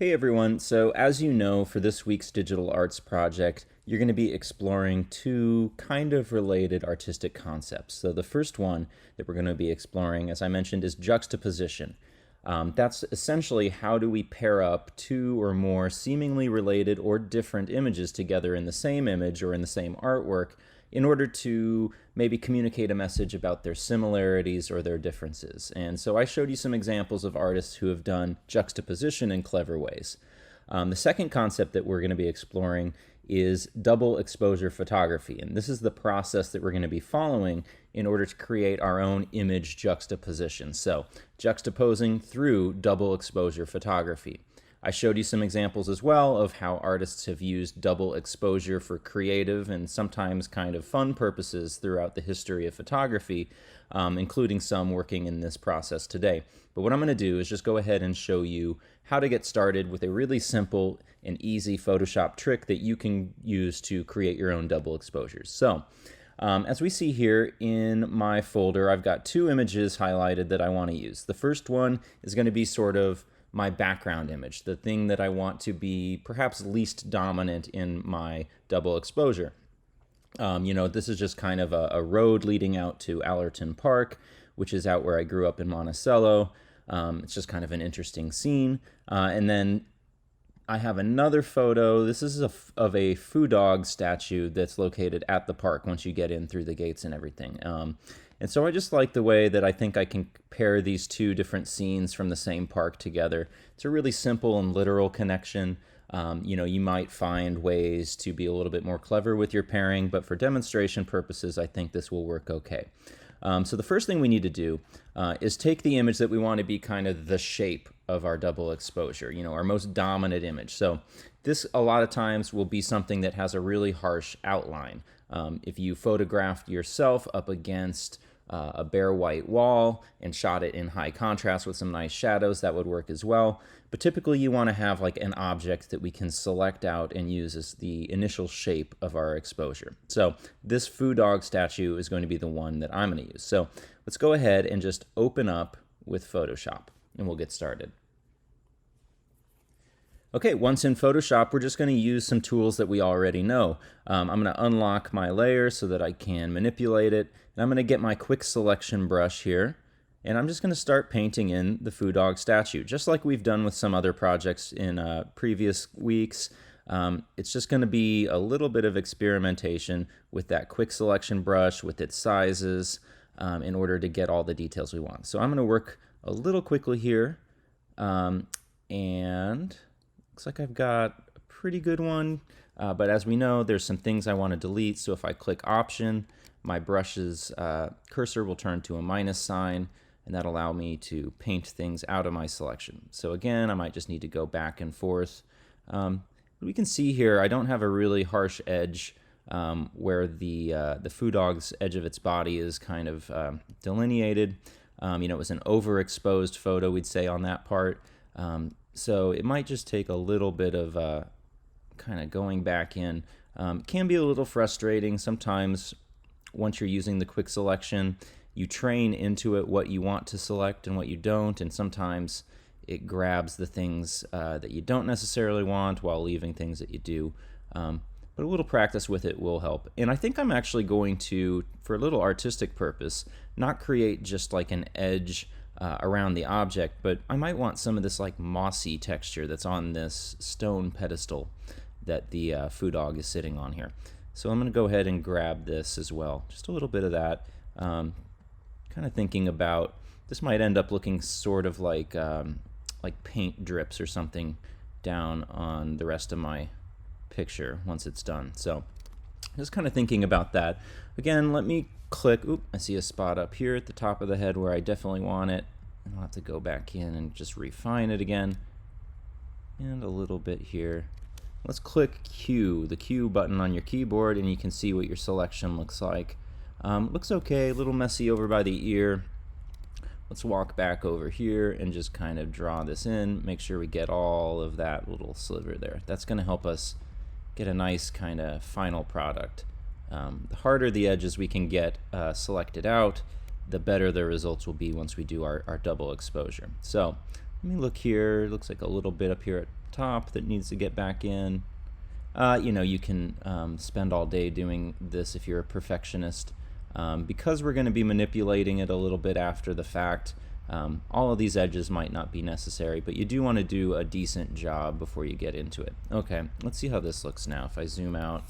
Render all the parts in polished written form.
Hey everyone, so as you know, for this week's digital arts project, you're going to be exploring two kind of related artistic concepts. So the first one that we're going to be exploring, as I mentioned, is juxtaposition. That's essentially how do we pair up two or more seemingly related or different images together in the same image or in the same artwork in order to maybe communicate a message about their similarities or their differences. And so I showed you some examples of artists who have done juxtaposition in clever ways. The second concept that we're going to be exploring is double exposure photography. And this is the process that we're going to be following in order to create our own image juxtaposition. So juxtaposing through double exposure photography. I showed you some examples as well of how artists have used double exposure for creative and sometimes kind of fun purposes throughout the history of photography, including some working in this process today. But what I'm going to do is just go ahead and show you how to get started with a really simple and easy Photoshop trick that you can use to create your own double exposures. So, as we see here in my folder, I've got two images highlighted that I want to use. The first one is going to be sort of my background image, the thing that I want to be perhaps least dominant in my double exposure. This is just kind of a road leading out to Allerton Park, which is out where I grew up in Monticello. It's just kind of an interesting scene. And then I have another photo. This is of a foo dog statue that's located at the park once you get in through the gates and everything. And so I just like the way that I think I can pair these two different scenes from the same park together. It's a really simple and literal connection. You might find ways to be a little bit more clever with your pairing, but for demonstration purposes, I think this will work okay. So the first thing we need to do is take the image that we want to be kind of the shape of our double exposure, our most dominant image. So this a lot of times will be something that has a really harsh outline. If you photographed yourself up against a bare white wall and shot it in high contrast with some nice shadows, that would work as well. But typically you want to have like an object that we can select out and use as the initial shape of our exposure. So this foo dog statue is going to be the one that I'm going to use. So let's go ahead and just open up with Photoshop and we'll get started. Okay, once in Photoshop, we're just going to use some tools that we already know. I'm going to unlock my layer so that I can manipulate it. And I'm going to get my quick selection brush here. And I'm just going to start painting in the foo dog statue, just like we've done with some other projects in previous weeks. It's just going to be a little bit of experimentation with that quick selection brush, with its sizes, in order to get all the details we want. So I'm going to work a little quickly here. And looks like I've got a pretty good one, but as we know, there's some things I want to delete. So if I click Option, my brush's cursor will turn to a minus sign, and that'll allow me to paint things out of my selection. So again, I might just need to go back and forth. We can see here I don't have a really harsh edge where the foo dog's edge of its body is kind of delineated. It was an overexposed photo, we'd say, on that part. So it might just take a little bit of kind of going back in. Can be a little frustrating sometimes. Once you're using the quick selection, you train into it what you want to select and what you don't, and sometimes it grabs the things that you don't necessarily want while leaving things that you do. But a little practice with it will help. And I think I'm actually going to, for a little artistic purpose, not create just like an edge around the object, but I might want some of this like mossy texture that's on this stone pedestal that the foo dog is sitting on here. So I'm going to go ahead and grab this as well, just a little bit of that. Kind of thinking about this might end up looking sort of like paint drips or something down on the rest of my picture once it's done. So just kind of thinking about that. Again, let me click. Oop, I see a spot up here at the top of the head where I definitely want it. And I'll have to go back in and just refine it again. And a little bit here. Let's click Q, the Q button on your keyboard, and you can see what your selection looks like. Looks okay, a little messy over by the ear. Let's walk back over here and just kind of draw this in. Make sure we get all of that little sliver there. That's going to help us get a nice kind of final product. The harder the edges we can get selected out, the better the results will be once we do our double exposure. So Let me look here. It looks like a little bit up here at top that needs to get back in. You know, you can spend all day doing this if you're a perfectionist. Because we're going to be manipulating it a little bit after the fact, all of these edges might not be necessary, but you do want to do a decent job before you get into it. Okay, let's see how this looks now. If I zoom out,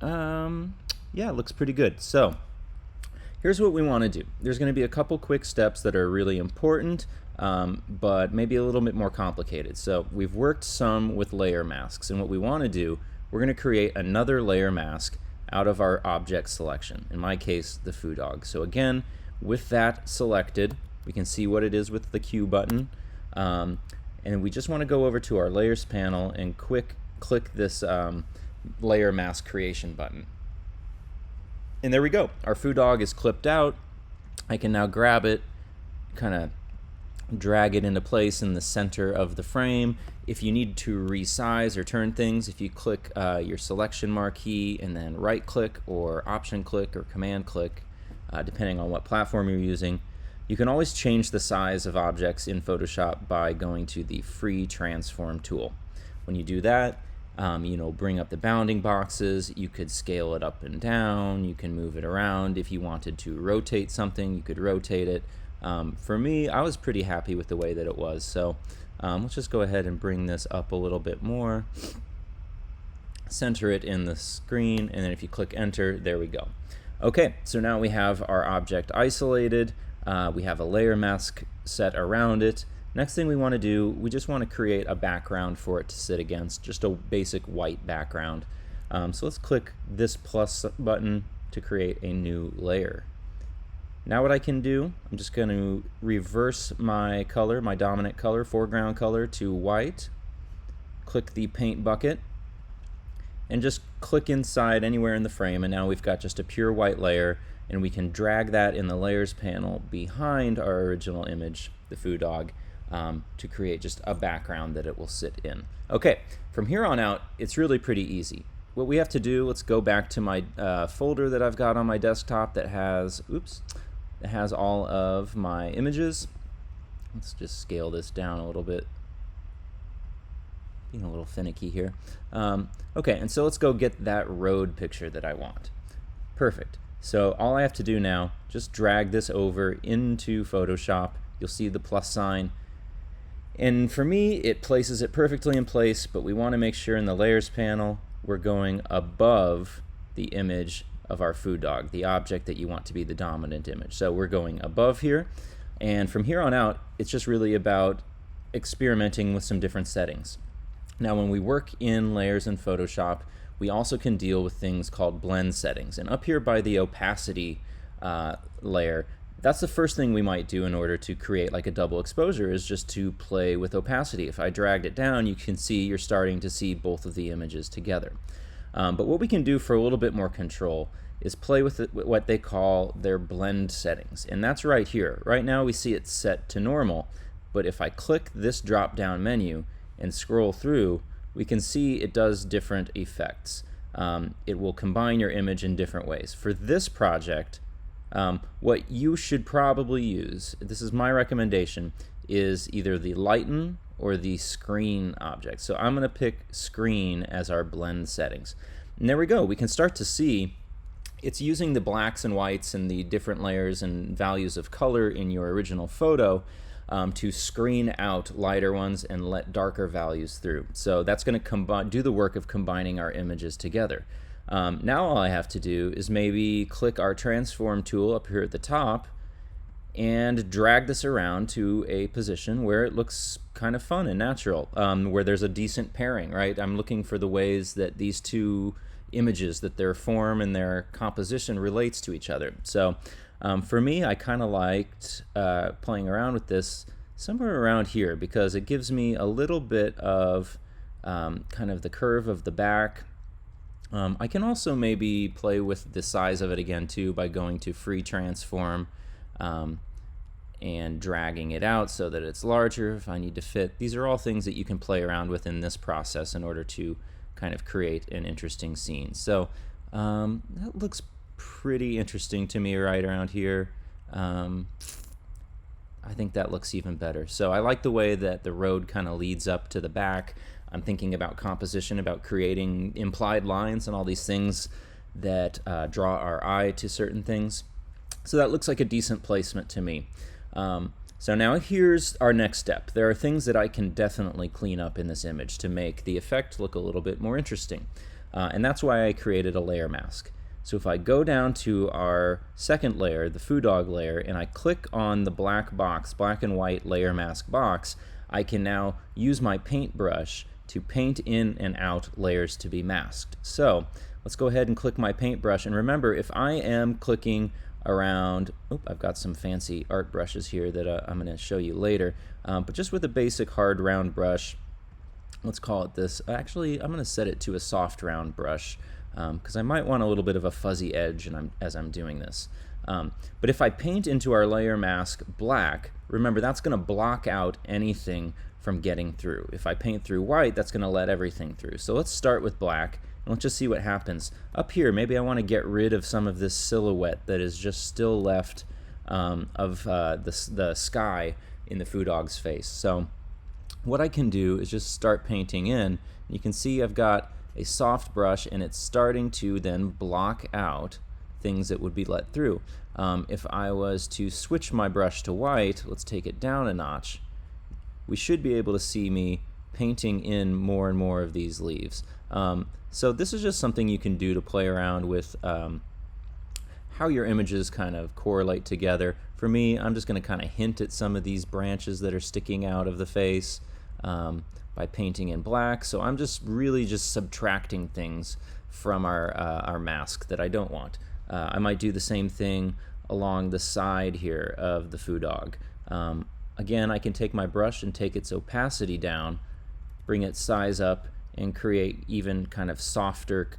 yeah, it looks pretty good. So here's what we want to do. There's going to be a couple quick steps that are really important, but maybe a little bit more complicated. So we've worked some with layer masks, and what we want to do, we're going to create another layer mask out of our object selection, in my case the foo dog. So again, with that selected, we can see what it is with the Q button, and we just want to go over to our layers panel and click this layer mask creation button. And there we go, our foo dog is clipped out. I can now grab it, kind of drag it into place in the center of the frame. If you need to resize or turn things, if you click your selection marquee and then right click or option click or command click, depending on what platform you're using, you can always change the size of objects in Photoshop by going to the free transform tool. When you do that, you know, bring up the bounding boxes, you could scale it up and down, you can move it around. If you wanted to rotate something, you could rotate it. For me, I was pretty happy with the way that it was, so let's just go ahead and bring this up a little bit more, center it in the screen, and then if you click enter, there we go. Okay, so now we have our object isolated, we have a layer mask set around it. Next thing we want to do, we just want to create a background for it to sit against, just a basic white background. So let's click this plus button to create a new layer. Now what I can do, I'm just going to reverse my color, my dominant color, foreground color to white, click the paint bucket, and just click inside anywhere in the frame, and now we've got just a pure white layer, and we can drag that in the layers panel behind our original image, the foo dog, to create just a background that it will sit in. Okay, from here on out, it's really pretty easy. What we have to do, let's go back to my folder that I've got on my desktop that has, it has all of my images. Let's just scale this down a little bit. Being a little finicky here. Okay, and so let's go get that road picture that I want. Perfect. So all I have to do now, just drag this over into Photoshop. You'll see the plus sign. And for me, it places it perfectly in place, but we want to make sure in the layers panel, we're going above the image of our foo dog, the object that you want to be the dominant image. So we're going above here, and from here on out, it's just really about experimenting with some different settings. Now when we work in layers in Photoshop, we also can deal with things called blend settings. And up here by the opacity layer, that's the first thing we might do in order to create like a double exposure, is just to play with opacity. If I dragged it down, you can see you're starting to see both of the images together. But what we can do for a little bit more control is play with what they call their blend settings. And that's right here. Right now we see it set to normal, but if I click this drop down menu and scroll through, we can see it does different effects. It will combine your image in different ways. For this project, what you should probably use, this is my recommendation, is either the lighten or the screen object. So I'm going to pick screen as our blend settings. And there we go. We can start to see it's using the blacks and whites and the different layers and values of color in your original photo to screen out lighter ones and let darker values through. So that's going to do the work of combining our images together. Now all I have to do is maybe click our transform tool up here at the top and drag this around to a position where it looks kind of fun and natural, where there's a decent pairing, right? I'm looking for the ways that these two images, that their form and their composition relates to each other. So for me, I kind of liked playing around with this somewhere around here because it gives me a little bit of kind of the curve of the back. I can also maybe play with the size of it again too by going to free transform and dragging it out so that it's larger if I need to fit. These are all things that you can play around with in this process in order to kind of create an interesting scene. So that looks pretty interesting to me right around here. I I think that looks even better. So I like the way that the road kind of leads up to the back. I'm thinking about composition, about creating implied lines and all these things that draw our eye to certain things. So that looks like a decent placement to me. So now here's our next step. There are things that I can definitely clean up in this image to make the effect look a little bit more interesting. And that's why I created a layer mask. So if I go down to our second layer, the foo dog layer, and I click on the black box, black and white layer mask box, I can now use my paintbrush to paint in and out layers to be masked. So let's go ahead and click my paintbrush, and remember, if I am clicking around, I've got some fancy art brushes here that I'm going to show you later, but just with a basic hard round brush, let's call it this. Actually, I'm going to set it to a soft round brush because I might want a little bit of a fuzzy edge as I'm doing this. But if I paint into our layer mask black, remember that's going to block out anything from getting through. If I paint through white, that's going to let everything through. So let's start with black, and let's just see what happens. Up here, maybe I want to get rid of some of this silhouette that is just still left of the sky in the foo dog's face. So what I can do is just start painting in. You can see I've got a soft brush, and it's starting to then block out things that would be let through. If I was to switch my brush to white, let's take it down a notch, we should be able to see me painting in more and more of these leaves. So this is just something you can do to play around with how your images kind of correlate together. For me, I'm just going to kind of hint at some of these branches that are sticking out of the face by painting in black. So I'm just really just subtracting things from our mask that I don't want. I might do the same thing along the side here of the foo dog. Again, I can take my brush and take its opacity down, bring its size up, and create even kind of softer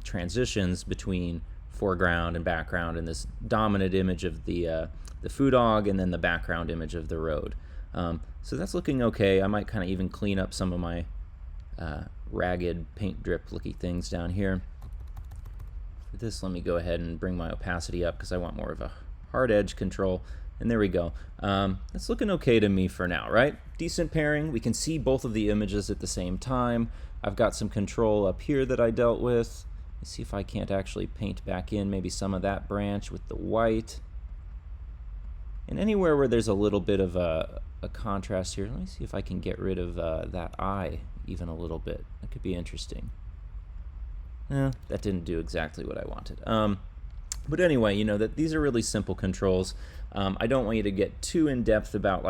transitions between foreground and background in this dominant image of the foo dog and then the background image of the road. So that's looking okay. I might kind of even clean up some of my ragged paint drip looky things down here. For this, let me go ahead and bring my opacity up because I want more of a hard edge control. And there we go. It's looking okay to me for now, right? Decent pairing. We can see both of the images at the same time. I've got some control up here that I dealt with. Let's see if I can't actually paint back in maybe some of that branch with the white. And anywhere where there's a little bit of a contrast here, let me see if I can get rid of that eye even a little bit. That could be interesting. That didn't do exactly what I wanted. But anyway, you know that these are really simple controls. I don't want you to get too in depth about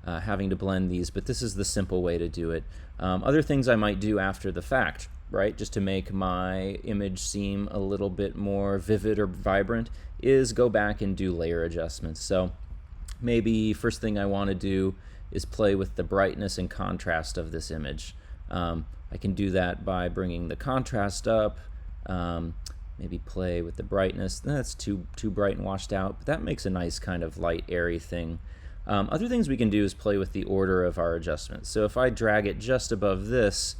having to blend these, but this is the simple way to do it. Other things I might do after the fact, right, just to make my image seem a little bit more vivid or vibrant, is go back and do layer adjustments. So maybe first thing I want to do is play with the brightness and contrast of this image. I can do that by bringing the contrast up, maybe play with the brightness. That's too bright and washed out, but that makes a nice kind of light, airy thing. Other things we can do is play with the order of our adjustments. So if I drag it just above this,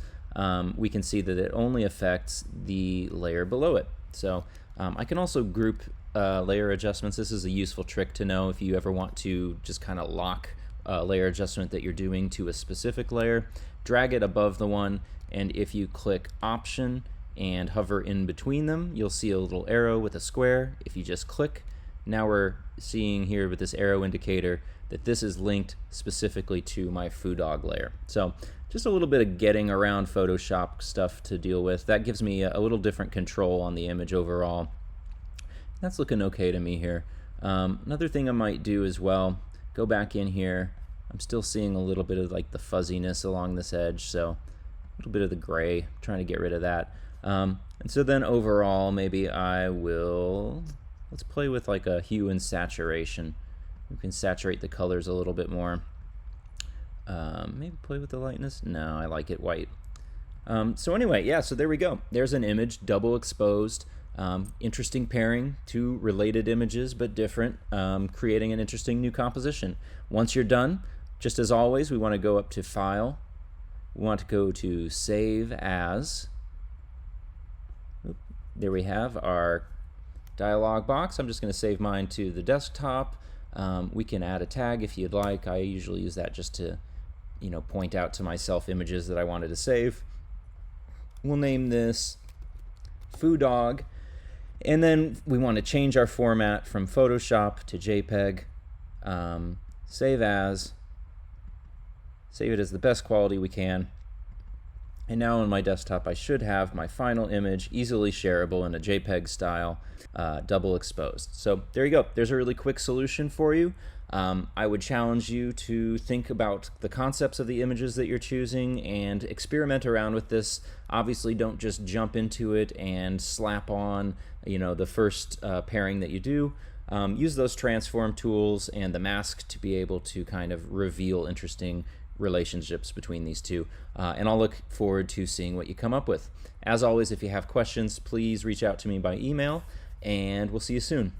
we can see that it only affects the layer below it. So I can also group layer adjustments. This is a useful trick to know if you ever want to just kind of lock a layer adjustment that you're doing to a specific layer. Drag it above the one, and if you click Option and hover in between them, you'll see a little arrow with a square. If you just click, now we're seeing here with this arrow indicator that this is linked specifically to my foo dog layer. So just a little bit of getting around Photoshop stuff to deal with. That gives me a little different control on the image overall. That's looking okay to me here. Another thing I might do as well, go back in here. I'm still seeing a little bit of like the fuzziness along this edge, so a little bit of the gray, trying to get rid of that. And so then overall, maybe I will, let's play with like a hue and saturation. We can saturate the colors a little bit more. Maybe play with the lightness. No, I like it white. So anyway, yeah, so there we go. There's an image, double exposed. Interesting pairing, two related images but different, creating an interesting new composition. Once you're done, just as always, we want to go up to File. We want to go to Save As. There we have our dialog box. I'm just going to save mine to the desktop. We can add a tag if you'd like. I usually use that just to, point out to myself images that I wanted to save. We'll name this Foo Dog. And then we want to change our format from Photoshop to JPEG. Save as. Save it as the best quality we can. And now on my desktop I should have my final image easily shareable in a JPEG style, double exposed. So there you go. There's a really quick solution for you. I would challenge you to think about the concepts of the images that you're choosing and experiment around with this. Obviously don't just jump into it and slap on the first pairing that you do. Use those transform tools and the mask to be able to kind of reveal interesting relationships between these two, and I'll look forward to seeing what you come up with. As always, if you have questions, please reach out to me by email, and we'll see you soon.